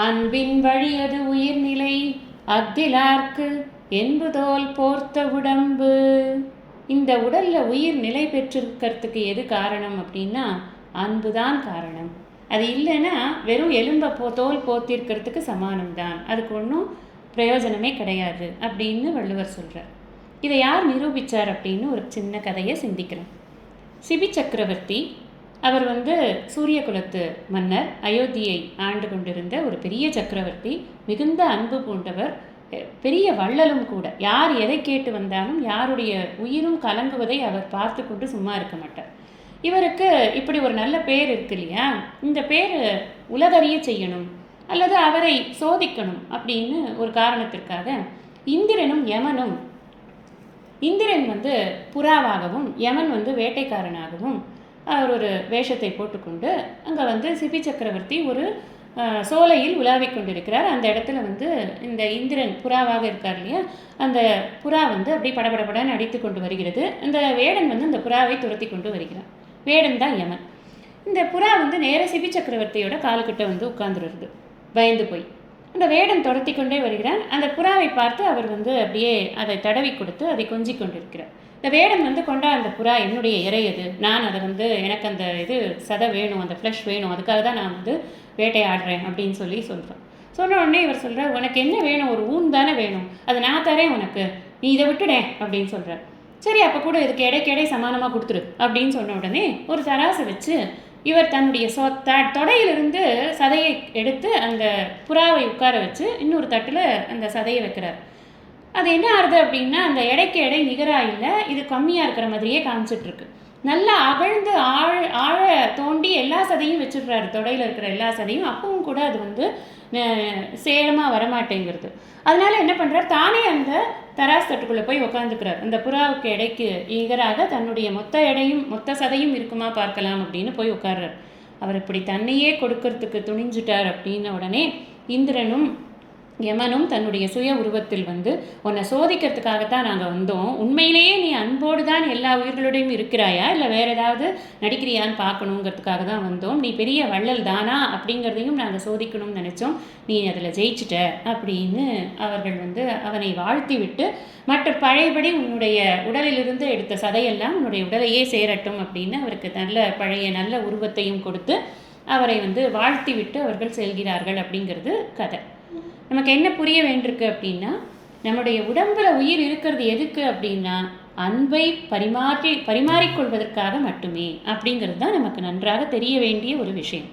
அன்பின் வழியது உயிர்நிலை அஃதிலார்க்கு என்புதோல் போர்த்த உடம்பு. இந்த உடல்ல உயிர் நிலை பெற்றிருக்கிறதுக்கு எது காரணம் அப்படின்னா அன்பு தான் காரணம். அது இல்லைன்னா வெறும் எலும்பை தோல் போத்திருக்கிறதுக்கு சமானம்தான், அதுக்கு ஒன்றும் பிரயோஜனமே கிடையாது அப்படின்னு வள்ளுவர் சொல்கிறார். இதை யார் நிரூபித்தார் அப்படின்னு ஒரு சின்ன கதையை சிந்திக்கலாம். சிபி சக்கரவர்த்தி அவர் சூரிய குலத்து மன்னர், அயோத்தியை ஆண்டு கொண்டிருந்த ஒரு பெரிய சக்கரவர்த்தி, மிகுந்த அன்பு பூண்டவர், பெரிய வள்ளலும் கூட. யார் எதை கேட்டு வந்தாலும் யாருடைய உயிரும் கலங்குவதை அவர் பார்த்து கொண்டு சும்மா இருக்க மாட்டார். இவருக்கு இப்படி ஒரு நல்ல பேர் இருக்கு இல்லையா, இந்த பேர் உலகறிய செய்யணும் அல்லது அவரை சோதிக்கணும் அப்படின்னு ஒரு காரணத்திற்காக இந்திரனும் யமனும், இந்திரன் புறாவாகவும் யமன் வேட்டைக்காரனாகவும் அவர் ஒரு வேஷத்தை போட்டுக்கொண்டு அங்கே சிபி சக்கரவர்த்தி ஒரு சோலையில் உலாவிக் கொண்டிருக்கிறார். அந்த இடத்துல இந்த இந்திரன் புறாவாக இருக்கார் இல்லையா, அந்த புறா அப்படி படபடபடன்னு அடித்து கொண்டு வருகிறது. இந்த வேடன் இந்த புறாவை துரத்தி கொண்டு வருகிறான். வேடன் தான் யமன். இந்த புறா நேர சிபி சக்கரவர்த்தியோட காலுக்கிட்ட உட்கார்ந்துருது, பயந்து போய். அந்த வேடன் துரத்தி கொண்டே வருகிறான். அந்த புறாவை பார்த்து அவர் அப்படியே அதை தடவி கொடுத்து அதை கொஞ்சி கொண்டிருக்கிறார். இந்த வேடன் கொண்டா, அந்த புறா என்னுடைய இறையது, நான் அதை எனக்கு அந்த சதை வேணும், அந்த ஃப்ளஷ் வேணும், அதுக்காக தான் நான் வேட்டையாடுறேன் அப்படின்னு சொல்கிறான். சொன்ன உடனே இவர் சொல்கிறார், உனக்கு என்ன வேணும், ஒரு ஊன் தானே வேணும், அது நான் தரேன் உனக்கு, நீ இதை விட்டுடேன் அப்படின்னு சொல்கிறார். சரி, அப்போ கூட இதுக்கு எடைக்கெடை சமானமாக கொடுத்துரு அப்படின்னு சொன்ன உடனே ஒரு தராசு வச்சு இவர் தன்னுடைய தொடையிலிருந்து சதையை எடுத்து அந்த புறாவை உட்கார வச்சு இன்னொரு தட்டில் அந்த சதையை வைக்கிறார். அது என்ன ஆகுது அப்படின்னா, அந்த எடைக்கு எடை நிகராக இல்லை, இது கம்மியாக இருக்கிற மாதிரியே காமிச்சிட்ருக்கு. நல்லா அகழ்ந்து ஆழ தோண்டி எல்லா சதையும் வச்சுடுறாரு, தொடையில் இருக்கிற எல்லா சதையும். அப்பவும் கூட அது சேரமாக வரமாட்டேங்கிறது. அதனால என்ன பண்ணுறார், தானே அந்த தராசு தட்டுக்குள்ளே போய் உக்காந்துக்கிறார். அந்த புறாவுக்கு எடைக்கு நிகராக தன்னுடைய மொத்த எடையும் மொத்த சதையும் இருக்குமா பார்க்கலாம் அப்படின்னு போய் உட்கார்றார். அவர் இப்படி தன்னையே கொடுக்கறதுக்கு துணிஞ்சிட்டார் அப்படின்ன உடனே இந்திரனும் யமனும் தன்னுடைய சுய உருவத்தில் உன்னை சோதிக்கிறதுக்காகத்தான் நாங்கள் வந்தோம், உண்மையிலேயே நீ அன்போடு தான் எல்லா உயிர்களுடையும் இருக்கிறாயா இல்லை வேறு ஏதாவது நடிக்கிறியான்னு பார்க்கணுங்கிறதுக்காக தான் வந்தோம், நீ பெரிய வள்ளல் தானா அப்படிங்கிறதையும் நாங்கள் சோதிக்கணும்னு நினச்சோம், நீ அதில் ஜெயிச்சிட்ட அப்படின்னு அவர்கள் அவனை வாழ்த்தி விட்டு, மற்ற பழையபடி உன்னுடைய உடலிலிருந்து எடுத்த சதையெல்லாம் உன்னுடைய உடலையே சேரட்டும் அப்படின்னு அவருக்கு பழைய நல்ல உருவத்தையும் கொடுத்து அவரை வாழ்த்தி விட்டு அவர்கள் செல்கிறார்கள் அப்படிங்கிறது கதை. நமக்கு என்ன புரிய வேண்டியிருக்கு அப்படின்னா, நம்முடைய உடம்புல உயிர் இருக்கிறது எதுக்கு அப்படின்னா அன்பை பரிமாறிக்கொள்வதற்காக மட்டுமே அப்படிங்கிறது தான் நமக்கு நன்றாக தெரிய வேண்டிய ஒரு விஷயம்.